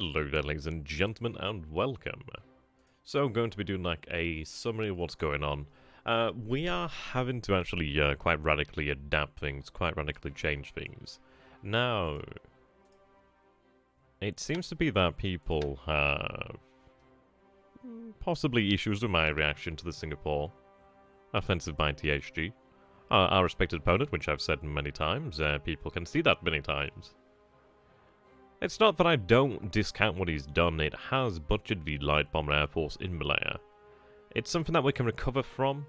Hello there, ladies and gentlemen, and welcome. So I'm going to be doing like a summary of what's going on. We are having to actually quite radically adapt things, quite radically change things. Now, it seems to be that people have possibly issues with my reaction to the Singapore offensive by THG. Our respected opponent, which I've said many times, people can see that many times. It's not that I don't discount what he's done, it has butchered the light bomber air force in Malaya. It's something that we can recover from,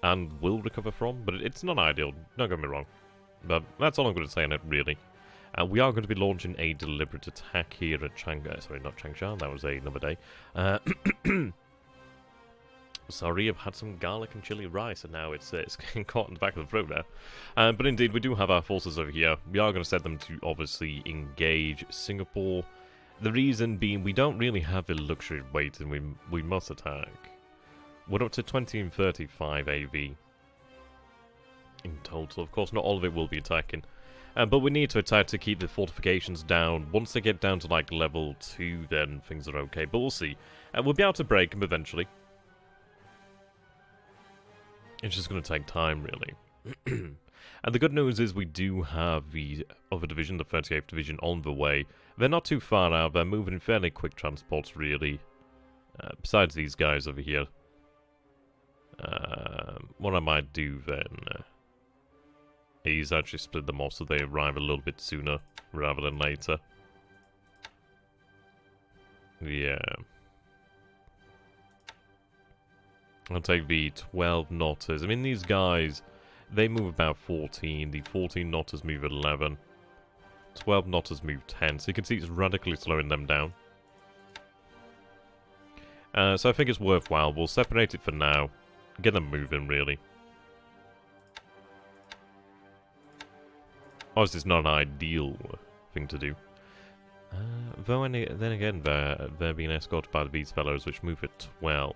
and will recover from, but it's not ideal, don't get me wrong. But that's all I'm going to say on it, really. We are going to be launching a deliberate attack here at sorry, not Changsha, that was another day. Sorry, I've had some garlic and chili rice, and now it's getting caught in the back of the throat there. But indeed, we do have our forces over here. We are going to set them to, obviously, engage Singapore. The reason being, we don't really have the luxury of waiting, we must attack. We're up to 20 and 35 AV in total. Of course, not all of it will be attacking. But we need to attack to keep the fortifications down. Once they get down to, like, level 2, then things are okay. But we'll see. We'll be able to break them eventually. It's just going to take time, really. And the good news is we do have the other division, the 38th Division, on the way. They're not too far out. They're moving in fairly quick transports, really. Besides these guys over here. What I might do then is actually split them off so they arrive a little bit sooner rather than later. Yeah. I'll take the 12 knotters. I mean, these guys, they move about 14. The 14 knotters move 11. 12 knotters move 10. So you can see it's radically slowing them down. So I think it's worthwhile. We'll separate it for now. Get them moving, really. Obviously, it's not an ideal thing to do. Though, then again, they're being escorted by these fellows, which move at 12.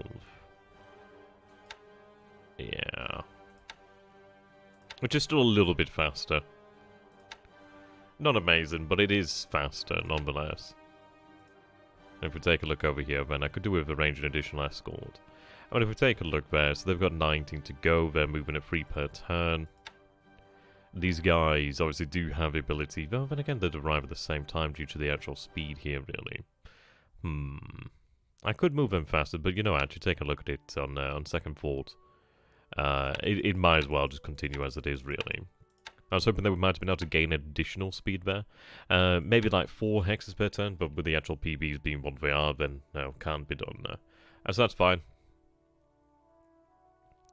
Yeah. Which is still a little bit faster. Not amazing, but it is faster, nonetheless. And if we take a look over here, then I could do with arrange an additional escort. I mean, if we take a look there, so they've got 19 to go, they're moving at 3 per turn. These guys obviously do have the ability, though then again they'd arrive at the same time due to the actual speed here, really. I could move them faster, but you know, actually take a look at it on second thought. It might as well just continue as it is, really. I was hoping that we might have been able to gain additional speed there. Maybe like 4 hexes per turn, but with the actual PBs being what they are, then no, can't be done. So that's fine.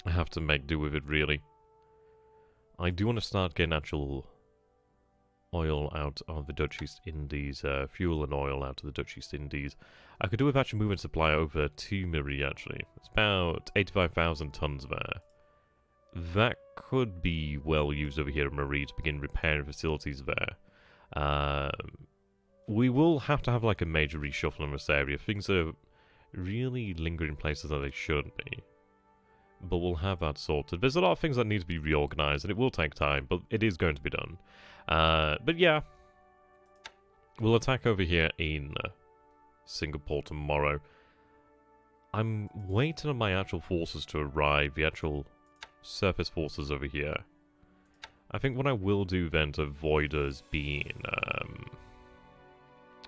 I have to make do with it, really. I do want to start getting actual oil out of the Dutch East Indies, fuel and oil out of the Dutch East Indies. I could do with actually moving supply over to Marie, actually. It's about 85,000 tons there. That could be well used over here in Marie to begin repairing facilities there. We will have to have like a major reshuffle in this area. Things are really lingering places that they shouldn't be. But we'll have that sorted. There's a lot of things that need to be reorganized, and it will take time, but it is going to be done. But yeah, we'll attack over here in Singapore tomorrow. I'm waiting on my actual forces to arrive, the actual surface forces over here. I think what I will do then to avoid us being...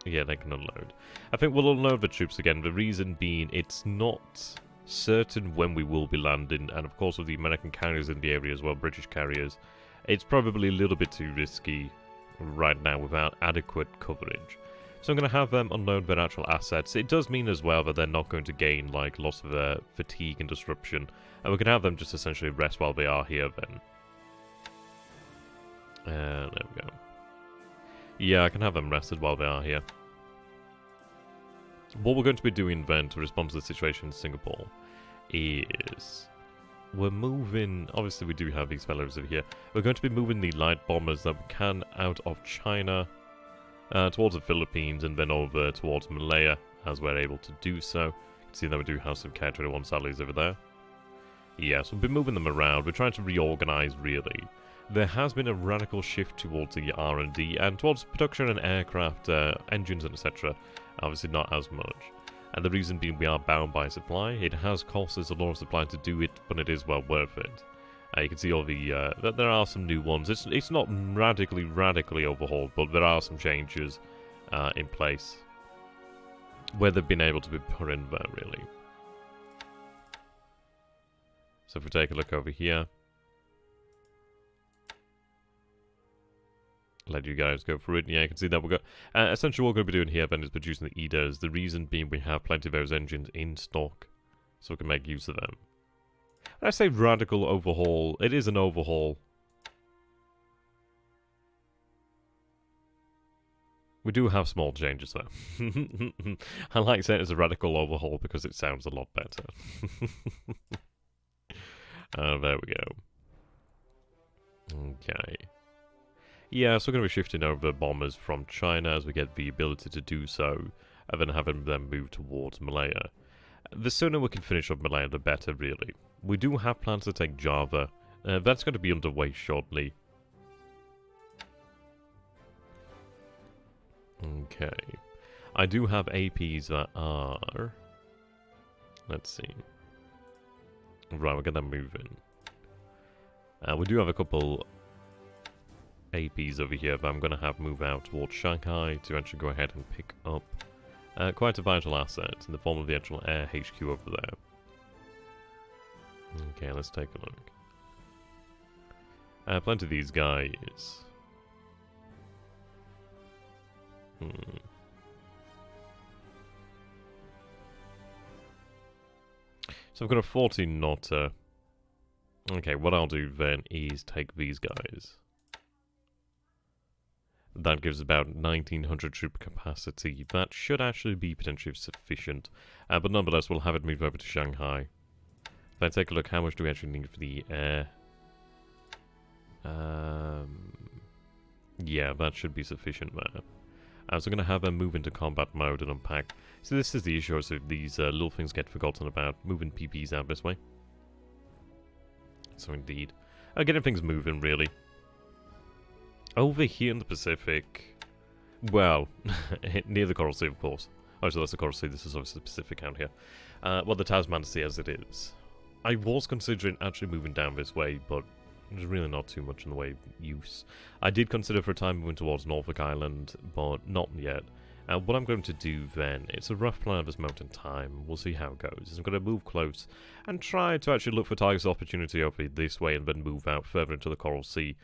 yeah, they can unload. I think we'll unload the troops again, the reason being it's not certain when we will be landing, and of course with the American carriers in the area as well, British carriers, it's probably a little bit too risky right now without adequate coverage. So I'm going to have them unload their actual assets. It does mean as well that they're not going to gain like loss of fatigue and disruption, and we can have them just essentially rest while they are here then. There we go. Yeah, I can have them rested while they are here. What we're going to be doing then to respond to the situation in Singapore is we're moving, obviously we do have these fellows over here, we're going to be moving the light bombers that we can out of China towards the Philippines and then over towards Malaya as we're able to do so. You can see that we do have some K-21 Sallys over there. Yes, we'll be moving them around, we're trying to reorganize really. there has been a radical shift towards the R&D and towards production and aircraft engines and etc. Obviously not as much. And the reason being we are bound by supply. It has cost us a lot of supply to do it, but it is well worth it. You can see all the that there are some new ones. It's not radically overhauled, but there are some changes in place where they've been able to be put in there, really. So if we take a look over here, let you guys go through it. Yeah, you can see that we've got essentially what we're going to be doing here then is producing the EDAs. The reason being we have plenty of those engines in stock, so we can make use of them. When I say radical overhaul, it is an overhaul. We do have small changes though. I like saying it's a radical overhaul because it sounds a lot better. There we go. Okay. Yeah, so we're going to be shifting over bombers from China as we get the ability to do so, and then having them move towards Malaya. The sooner we can finish up Malaya, the better, really. We do have plans to take Java. That's going to be underway shortly. Okay. I do have APs that are... Let's see. Right, we'll get them moving. We do have a couple APs over here that I'm going to have move out towards Shanghai to actually go ahead and pick up quite a vital asset in the form of the actual air HQ over there. Okay, let's take a look. Plenty of these guys. So I've got a 14 knotter. Okay, what I'll do then is take these guys. That gives about 1900 troop capacity. That should actually be potentially sufficient. But nonetheless, we'll have it move over to Shanghai. If I take a look, how much do we actually need for the air? Yeah, that should be sufficient there. So I'm going to have them move into combat mode and unpack. So this is the issue, so these little things get forgotten about. Moving PPs out this way. So indeed. Getting things moving, really. Over here in the Pacific, well, near the Coral Sea, of course. Oh, so that's the Coral Sea, this is obviously the Pacific out here. Well, the Tasman Sea as it is. I was considering actually moving down this way, but there's really not too much in the way of use. I did consider for a time moving towards Norfolk Island, but not yet. What I'm going to do then, it's a rough plan at this moment in time, we'll see how it goes. I'm going to move close and try to actually look for targets opportunity over this way and then move out further into the Coral Sea.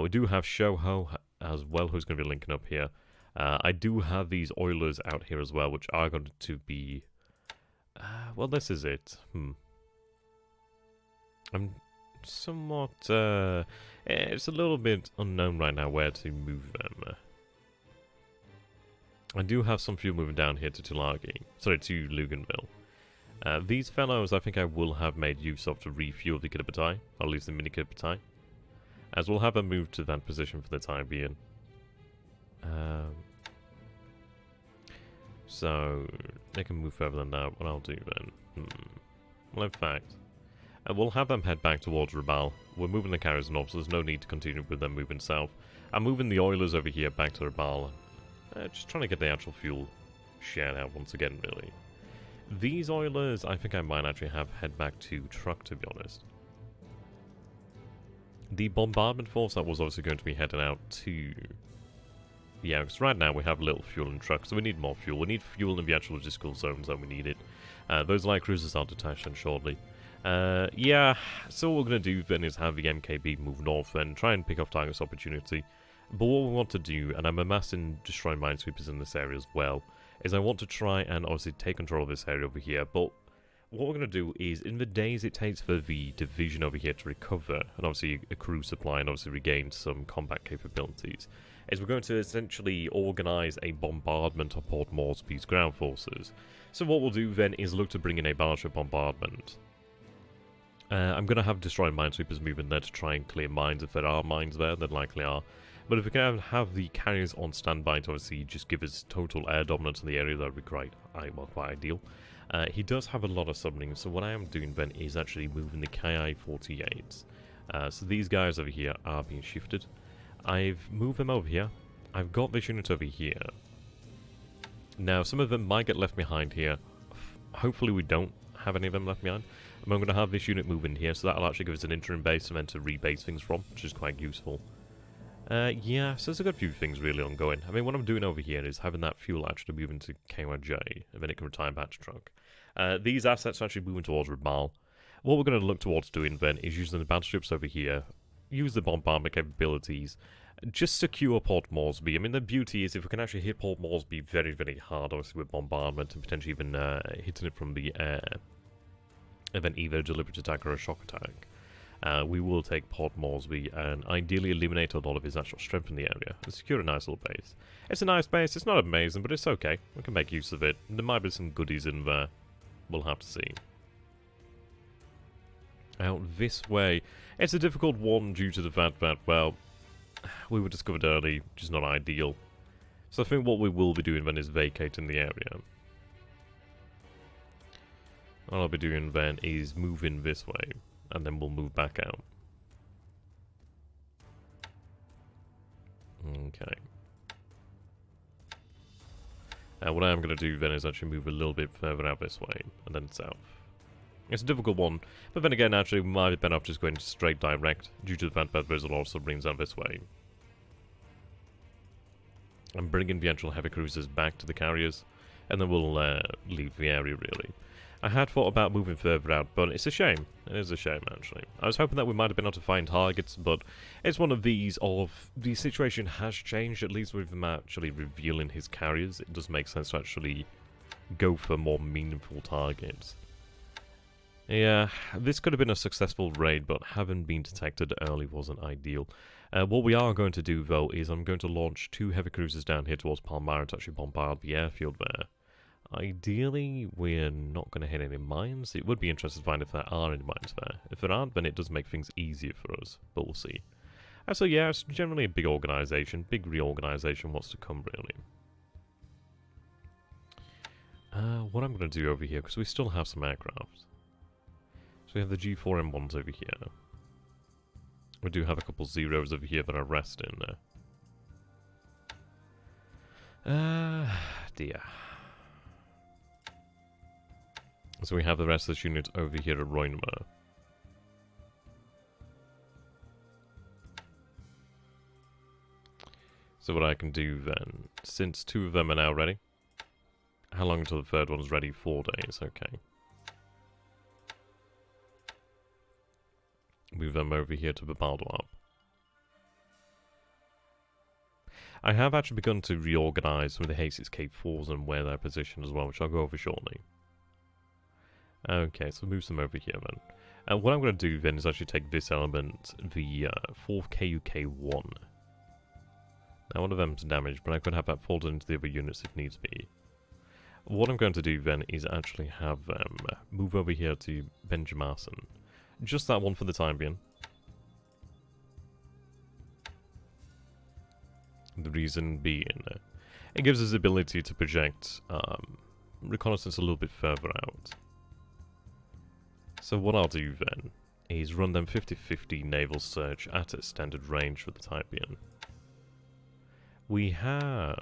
We do have Shoho as well, who's going to be linking up here. I do have these oilers out here as well, which are going to be... well, this is it. I'm somewhat... it's a little bit unknown right now where to move them. I do have some fuel moving down here to Tulagi. Sorry, to Luganville. These fellows I think I will have made use of to refuel the Kitabatai, or at least the mini Kitabatai. As we'll have them move to that position for the time being. So, they can move further than that. What I'll do then... Well, in fact... we'll have them head back towards Rabaul. We're moving the carriers north, so there's no need to continue with them moving south. I'm moving the oilers over here back to Rabaul. Just trying to get the actual fuel shared out once again, really. These oilers, I think I might actually have head back to truck, to be honest. The bombardment force that was obviously going to be heading out to... Yeah, because right now we have little fuel in trucks, so we need more fuel. We need fuel in the actual logistical zones that we need it. Those light cruisers are detached and shortly. Yeah, so what we're going to do then is have the MKB move north and try and pick off targets opportunity. But what we want to do, and I'm amassing destroying minesweepers in this area as well, is I want to try and obviously take control of this area over here, but what we're going to do is, in the days it takes for the division over here to recover, and obviously accrue supply and obviously regain some combat capabilities, is we're going to essentially organise a bombardment of Port Moresby's ground forces. So what we'll do then is look to bring in a battleship bombardment. I'm going to have destroyed minesweepers move in there to try and clear mines if there are mines there, there likely are. But if we can have the carriers on standby to obviously just give us total air dominance in the area, that would be great. Well, quite ideal. He does have a lot of submarines, so what I am doing then is actually moving the Ki-48s So these guys over here are being shifted. I've moved them over here. I've got this unit over here. Now, some of them might get left behind here. Hopefully we don't have any of them left behind. I'm going to have this unit move in here, so that'll actually give us an interim base and then to rebase things from, which is quite useful. Yeah, so there's a good few things really ongoing. I mean, what I'm doing over here is having that fuel actually move into KYJ, and then it can retire back to truck. These assets are actually moving towards Ramal. What we're going to look towards doing then is using the battleships over here, use the bombardment capabilities, just secure Port Moresby. I mean, the beauty is if we can actually hit Port Moresby very, very hard, obviously with bombardment, and potentially even hitting it from the air, and then either a deliberate attack or a shock attack, we will take Port Moresby and ideally eliminate a lot of his actual strength in the area and secure a nice little base. It's a nice base, it's not amazing, but it's okay. We can make use of it. There might be some goodies in there. We'll have to see. Out this way, it's a difficult one due to the fact that, well, we were discovered early, which is not ideal. So I think what we will be doing then is vacating the area. What I'll be doing then is moving this way, and then we'll move back out. Okay. What I am going to do then is actually move a little bit further out this way, and then south. It's a difficult one, but then again, actually, we might have been off just going straight direct, due to the fact that there's a lot of submarines out this way. I'm bringing the actual heavy cruisers back to the carriers, and then we'll leave the area, really. I had thought about moving further out, but it's a shame. It is a shame, actually. I was hoping that we might have been able to find targets, but it's one of these of the situation has changed, at least with him actually revealing his carriers. It does make sense to actually go for more meaningful targets. Yeah, this could have been a successful raid, but having been detected early wasn't ideal. What we are going to do, though, is I'm going to launch 2 heavy cruisers down here towards Palmyra to actually bombard the airfield there. Ideally, we're not going to hit any mines. It would be interesting to find if there are any mines there. If there aren't, then it does make things easier for us, but we'll see. So yeah, it's generally a big organisation, big reorganisation, what's to come, really. What I'm going to do over here, because we still have some aircraft. So we have the G4M1s over here. We do have a couple zeros over here that are resting. Dear. So we have the rest of this unit over here at Roinmer. So what I can do then, since 2 of them are now ready. How long until the 3rd one's ready? 4 days, okay. Move them over here to Babaldwap. I have actually begun to reorganize some of the Hastings K4s and where they're positioned as well, which I'll go over shortly. Okay, so move them over here then. And what I'm going to do then is actually take this element, the 4th KUK1. Now one of them's damaged, but I could have that folded into the other units if needs be. What I'm going to do then is actually have them move over here to Benjamarson. Just that one for the time being. The reason being, it gives us the ability to project reconnaissance a little bit further out. So what I'll do then is run them 50-50 naval search at extended range for the time being. We have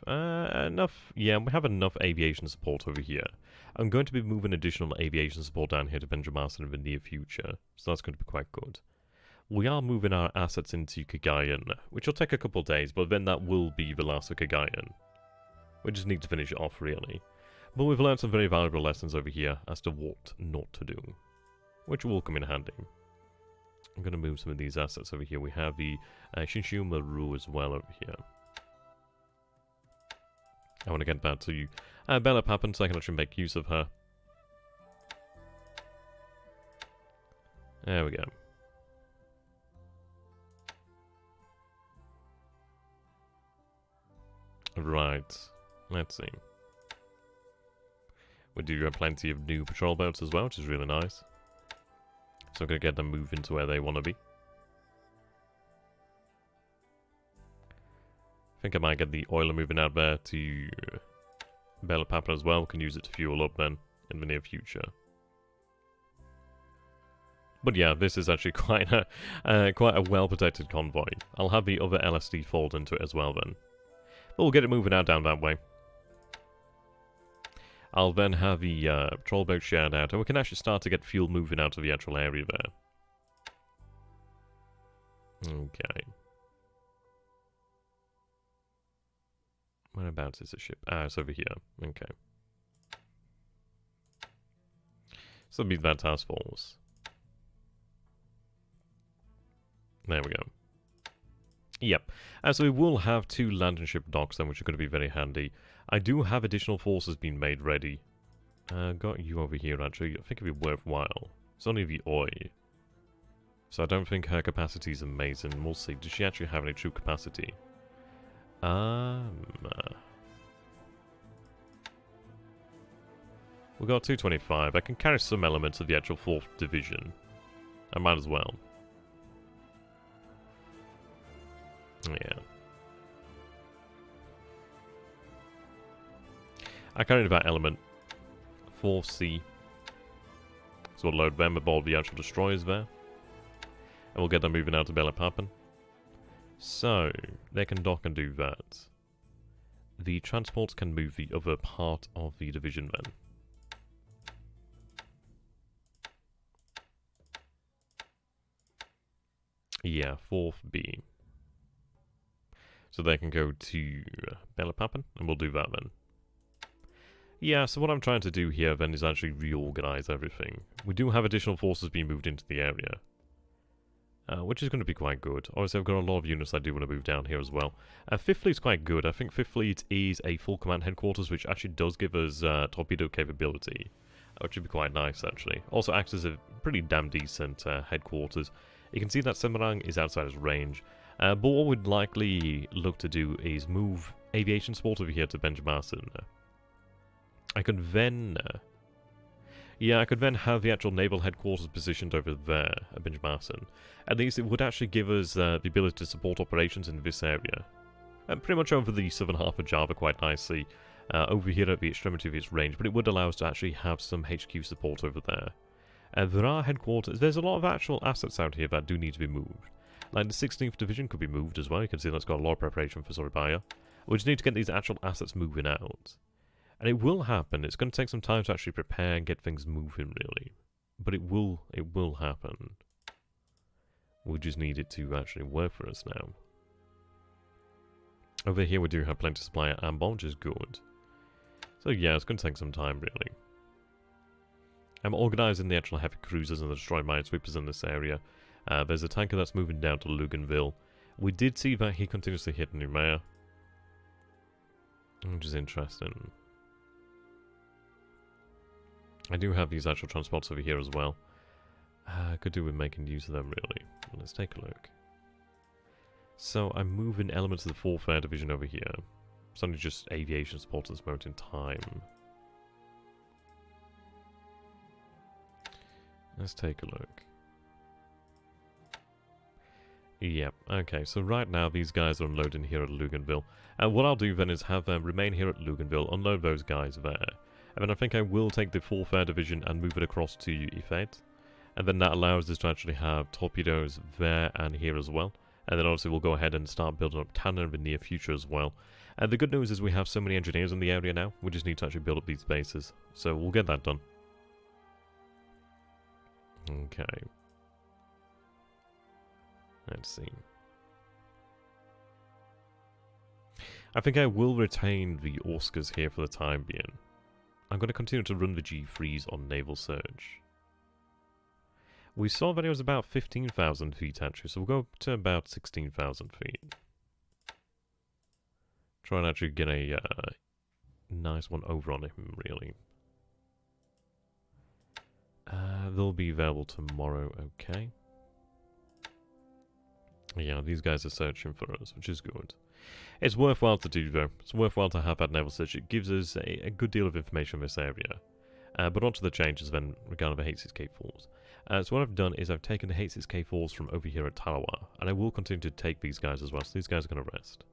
enough, yeah, we have enough aviation support over here. I'm going to be moving additional aviation support down here to Benjamarson in the near future, so that's going to be quite good. We are moving our assets into Cagayan, which will take a couple of days, but then that will be the last of Cagayan. We just need to finish it off, really. But we've learned some very valuable lessons over here as to what not to do, which will come in handy. I'm going to move some of these assets over here. We have the Shinshu Maru as well over here. I want to get back to BLeAcHACiD so I can actually make use of her. There we go. Right, let's see. We do have plenty of new patrol boats as well, which is really nice. So I'm going to get them moving to where they want to be. I think I might get the oiler moving out there to BLeAcHACiD as well. We can use it to fuel up then in the near future. But yeah, this is actually quite a well-protected convoy. I'll have the other LSD fold into it as well then. But we'll get it moving out down that way. I'll then have the patrol boat shared out, and we can actually start to get fuel moving out of the actual area there. Okay. Whereabouts is the ship? Ah, it's over here. Okay. So it'll be that task force. There we go. Yep. So we will have 2 landing ship docks then, which are going to be very handy. I do have additional forces being made ready. Got you over here, actually. I think it'd be worthwhile. It's only the Oi. So I don't think her capacity is amazing. We'll see. Does she actually have any true capacity? We got 225. I can carry some elements of the actual 4th Division. I might as well. Yeah. I carried that element. 4C. So we'll load them aboard the actual destroyers there. And we'll get them moving out to BLeAcHACiD. So, they can dock and do that. The transports can move the other part of the division then. Yeah, 4th B. So they can go to BLeAcHACiD, and we'll do that then. Yeah, so what I'm trying to do here then is actually reorganize everything. We do have additional forces being moved into the area. Which is going to be quite good. Obviously, I've got a lot of units I do want to move down here as well. 5th Fleet's quite good. I think 5th Fleet is a full command headquarters, which actually does give us torpedo capability. Which would be quite nice, actually. Also acts as a pretty damn decent headquarters. You can see that Semarang is outside his range. But what we'd likely look to do is move aviation support over here to Banjarmasin. I could then... I could then have the actual naval headquarters positioned over there at Banjarmasin. At least it would actually give us the ability to support operations in this area. And pretty much over the southern half of Java quite nicely. Over here at the extremity of its range, but it would allow us to actually have some HQ support over there. There are headquarters. There's a lot of actual assets out here that do need to be moved. Like the 16th Division could be moved as well. You can see that's got a lot of preparation for Surabaya. We just need to get these actual assets moving out. And it will happen. It's going to take some time to actually prepare and get things moving, really. But it will happen. We just need it to actually work for us now. Over here we do have plenty of supply at Ambon, which is good. So yeah, it's going to take some time, really. I'm organising the actual heavy cruisers and the destroyed minesweepers in this area. There's a tanker that's moving down to Luganville. We did see that he continuously hit Numea, which is interesting. I do have these actual transports over here as well. Could do with making use of them, really. Let's take a look. So I'm moving elements of the 4th Air Division over here. It's only just aviation support at this moment in time. Let's take a look. Yep, okay, so right now these guys are unloading here at Luganville. And what I'll do then is have them remain here at Luganville, unload those guys there. And then I think I will take the 4th Air Division and move it across to Ifat. And then that allows us to actually have torpedoes there and here as well. And then obviously we'll go ahead and start building up cannon in the near future as well. And the good news is we have so many engineers in the area now, we just need to actually build up these bases. So we'll get that done. Okay. Let's see. I think I will retain the Orskers here for the time being. I'm going to continue to run the G3s on Naval Surge. We saw that it was about 15,000 feet actually, so we'll go up to about 16,000 feet. Try and actually get a nice one over on him, really. They'll be available tomorrow, okay. Yeah, these guys are searching for us, which is good. It's worthwhile to do, though. It's worthwhile to have that naval search. It gives us a good deal of information in this area. But onto the changes then regarding the H6K4s. So what I've done is I've taken the H6K4s from over here at Tarawa, and I will continue to take these guys as well, so these guys are going to rest.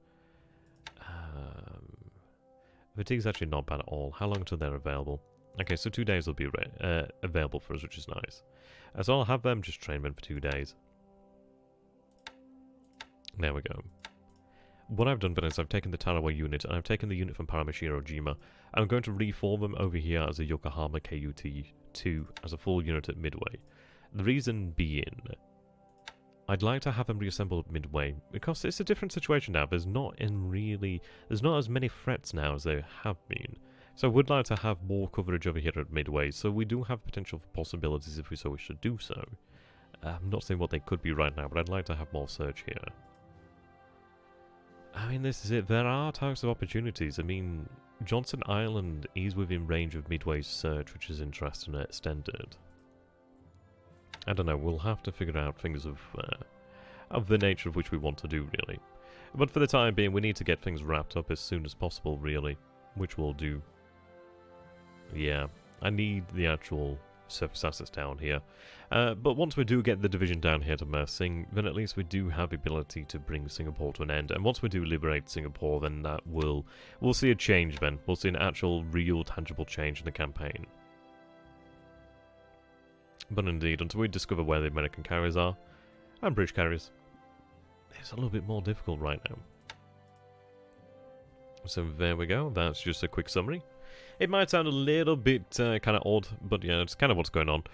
Fatigue's actually not bad at all. How long until they're available? Okay, so 2 days will be available for us, which is nice. So I'll have them just train men for 2 days. There we go. What I've done then is I've taken the Tarawa unit, and I've taken the unit from Paramashiro Jima, and I'm going to reform them over here as a Yokohama KUT-2 as a full unit at Midway. The reason being, I'd like to have them reassembled at Midway, because it's a different situation now. There's not as many threats now as there have been. So I would like to have more coverage over here at Midway, so we do have potential for possibilities if we so wish to do so. I'm not saying what they could be right now, but I'd like to have more search here. I mean, this is it. There are types of opportunities. I mean, Johnson Island is within range of Midway's search, which is interesting and extended. I don't know. We'll have to figure out things of the nature of which we want to do, really. But for the time being, we need to get things wrapped up as soon as possible, really, which we'll do. Yeah, I need the actual surface assets down here. But once we do get the division down here to Mersing, then at least we do have the ability to bring Singapore to an end. And once we do liberate Singapore, then that we'll see a change then. We'll see an actual, real, tangible change in the campaign. But indeed, until we discover where the American carriers are, and British carriers, it's a little bit more difficult right now. So there we go. That's just a quick summary. It might sound a little bit kind of odd, but yeah, it's kind of what's going on.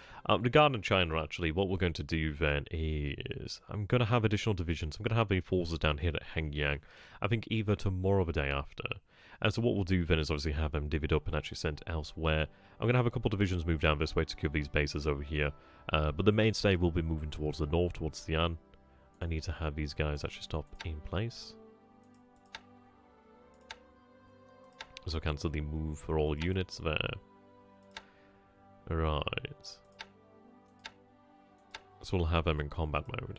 Regarding China, actually, what we're going to do then is I'm going to have additional divisions. I'm going to have the forces down here at Hengyang, I think either tomorrow or the day after. And so what we'll do then is obviously have them divvied up and actually sent elsewhere. I'm going to have a couple divisions move down this way to secure these bases over here. But the mainstay will be moving towards the north, towards SunYan. I need to have these guys actually stop in place. So cancel the move for all units there. Right. So we'll have them in combat mode.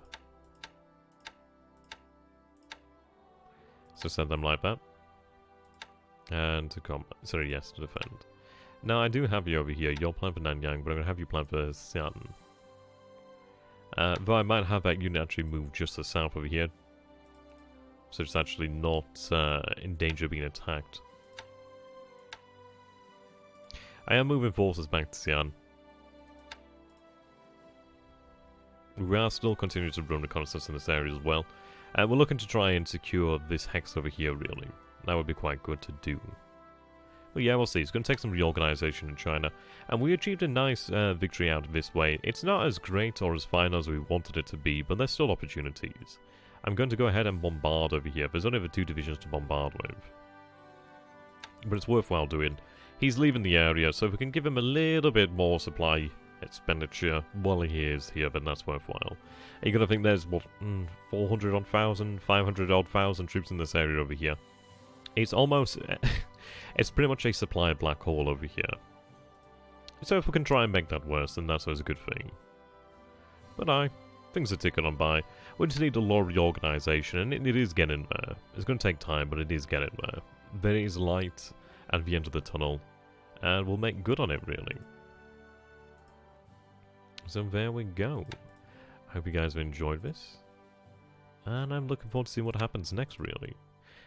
So send them like that. And to combat. Sorry, yes, to defend. Now I do have you over here. You're planned for Nanyang, but I'm going to have you planned for Xi'an. Though I might have that unit actually move just to the south over here. So it's actually not in danger of being attacked. I am moving forces back to Xi'an. We are still continuing to run reconnaissance in this area as well. And we're looking to try and secure this hex over here, really. That would be quite good to do. But yeah, we'll see. It's going to take some reorganization in China. And we achieved a nice victory out of this way. It's not as great or as fine as we wanted it to be, but there's still opportunities. I'm going to go ahead and bombard over here. There's only the 2 divisions to bombard with. But it's worthwhile doing. He's leaving the area, so if we can give him a little bit more supply expenditure while he is here, then that's worthwhile. You're going to think there's, what, 400-odd thousand, 500-odd thousand troops in this area over here. It's almost... it's pretty much a supply black hole over here. So if we can try and make that worse, then that's always a good thing. But things are ticking on by. We just need a lot of reorganization, and it is getting there. It's going to take time, but it is getting there. There is light at the end of the tunnel, and we'll make good on it, really. So there we go. I hope you guys have enjoyed this, and I'm looking forward to seeing what happens next, really.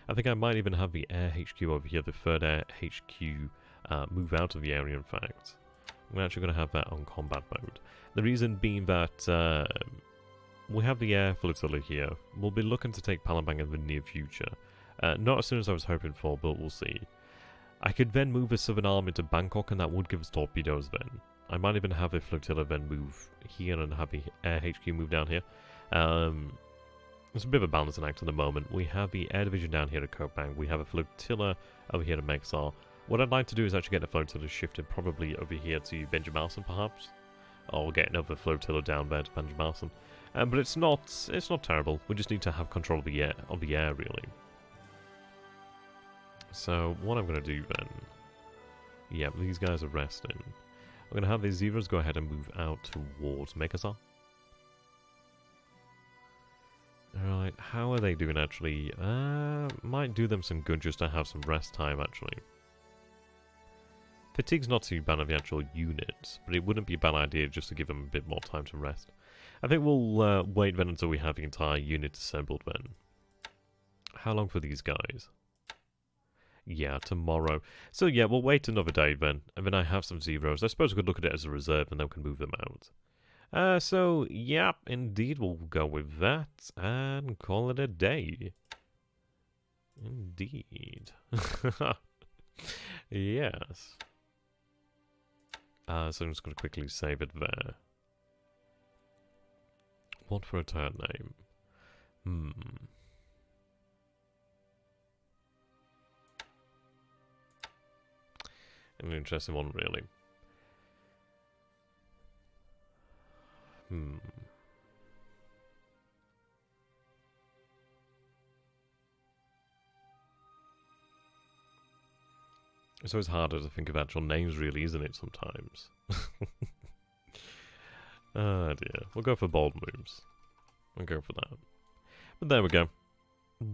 I think I might even have the Air HQ over here, the 3rd Air HQ, move out of the area, in fact. I'm actually going to have that on combat mode. The reason being that we have the air flotilla here. We'll be looking to take Palembang in the near future. Not as soon as I was hoping for, but we'll see. I could then move a Southern Army to Bangkok, and that would give us torpedoes then. I might even have a flotilla then move here and have the Air HQ move down here. It's a bit of a balancing act at the moment. We have the Air Division down here at Kokbang. We have a flotilla over here at Mexar. What I'd like to do is actually get the flotilla shifted probably over here to Benjamarson, perhaps. Or get another flotilla down there to Benjamarson. But it's not terrible. We just need to have control of the air, really. So, what I'm going to do then... Yeah, these guys are resting. I'm going to have these Zeros go ahead and move out towards Mekasar. Alright, how are they doing, actually? Might do them some good just to have some rest time, actually. Fatigue's not too bad of the actual units, but it wouldn't be a bad idea just to give them a bit more time to rest. I think we'll wait then until we have the entire unit assembled then. How long for these guys? Yeah, tomorrow. So yeah, we'll wait another day then, and then I have some zeros. I suppose we could look at it as a reserve, and then we can move them out. So yeah, indeed, we'll go with that and call it a day. Indeed. Yes. So I'm just going to quickly save it there. What for a turn name? An interesting one, really. It's always harder to think of actual names, really, isn't it, sometimes? Oh dear. We'll go for bold moves. We'll go for that. But there we go.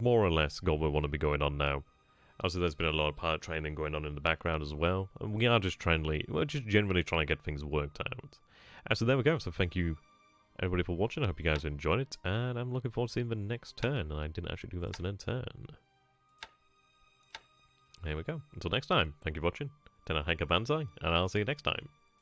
More or less got what we want to be going on now. Obviously, there's been a lot of pilot training going on in the background as well. And we are just we're just generally trying to get things worked out. So there we go. So thank you, everybody, for watching. I hope you guys enjoyed it. And I'm looking forward to seeing the next turn. And I didn't actually do that as an end turn. There we go. Until next time, thank you for watching. Tena Hanka Banzai, and I'll see you next time.